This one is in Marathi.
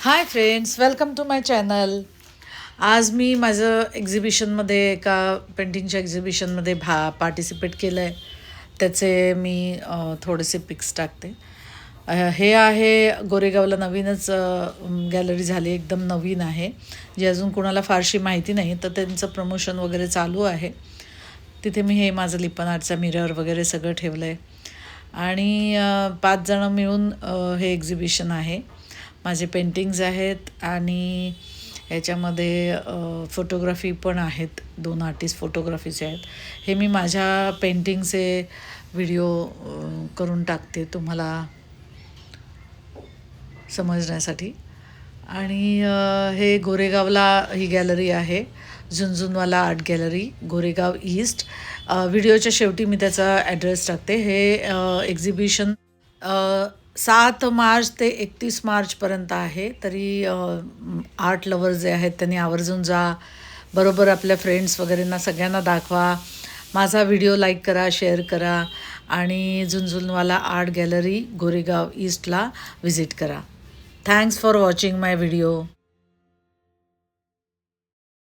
High friends, welcome to my channel. आज मी माझं एक्झिबिशनमध्ये एका पेंटिंगच्या एक्झिबिशनमध्ये पार्टिसिपेट केलं आहे. त्याचे मी थोडेसे पिक्स टाकते. हे आहे गोरेगावला नवीनच गॅलरी झाली, एकदम नवीन आहे, जी अजून कोणाला फारशी माहिती नाही, तर त्यांचं प्रमोशन वगैरे चालू आहे. तिथे मी हे माझं लिपन आर्टचा मिरर वगैरे सगळं ठेवलं आहे आणि 5 जणं मिळून हे एक्झिबिशन आहे. माझे पेंटिंग्ज आहेत आणि याच्यामध्ये फोटोग्राफी पण आहेत. 2 आर्टिस्ट फोटोग्राफीचे आहेत. हे मी माझ्या पेंटिंगचे व्हिडिओ करून टाकते तुम्हाला समजण्यासाठी. आणि हे गोरेगावला ही गॅलरी आहे, Jhunjhunwala art gallery, Goregaon east. व्हिडिओच्या शेवटी मी त्याचा ॲड्रेस टाकते. हे एक्झिबिशन 7 मार्च ते 31 मार्चपर्यंत आहे. तरी आर्ट लवर जे आहेत त्यांनी आवर्जून जा, बरोबर आपल्या फ्रेंड्स वगैरेंना सगळ्यांना दाखवा. माझा व्हिडिओ लाईक करा, शेअर करा आणि झुनझुनवाला आर्ट गॅलरी गोरेगाव ईस्टला व्हिजिट करा. Thanks for watching my video.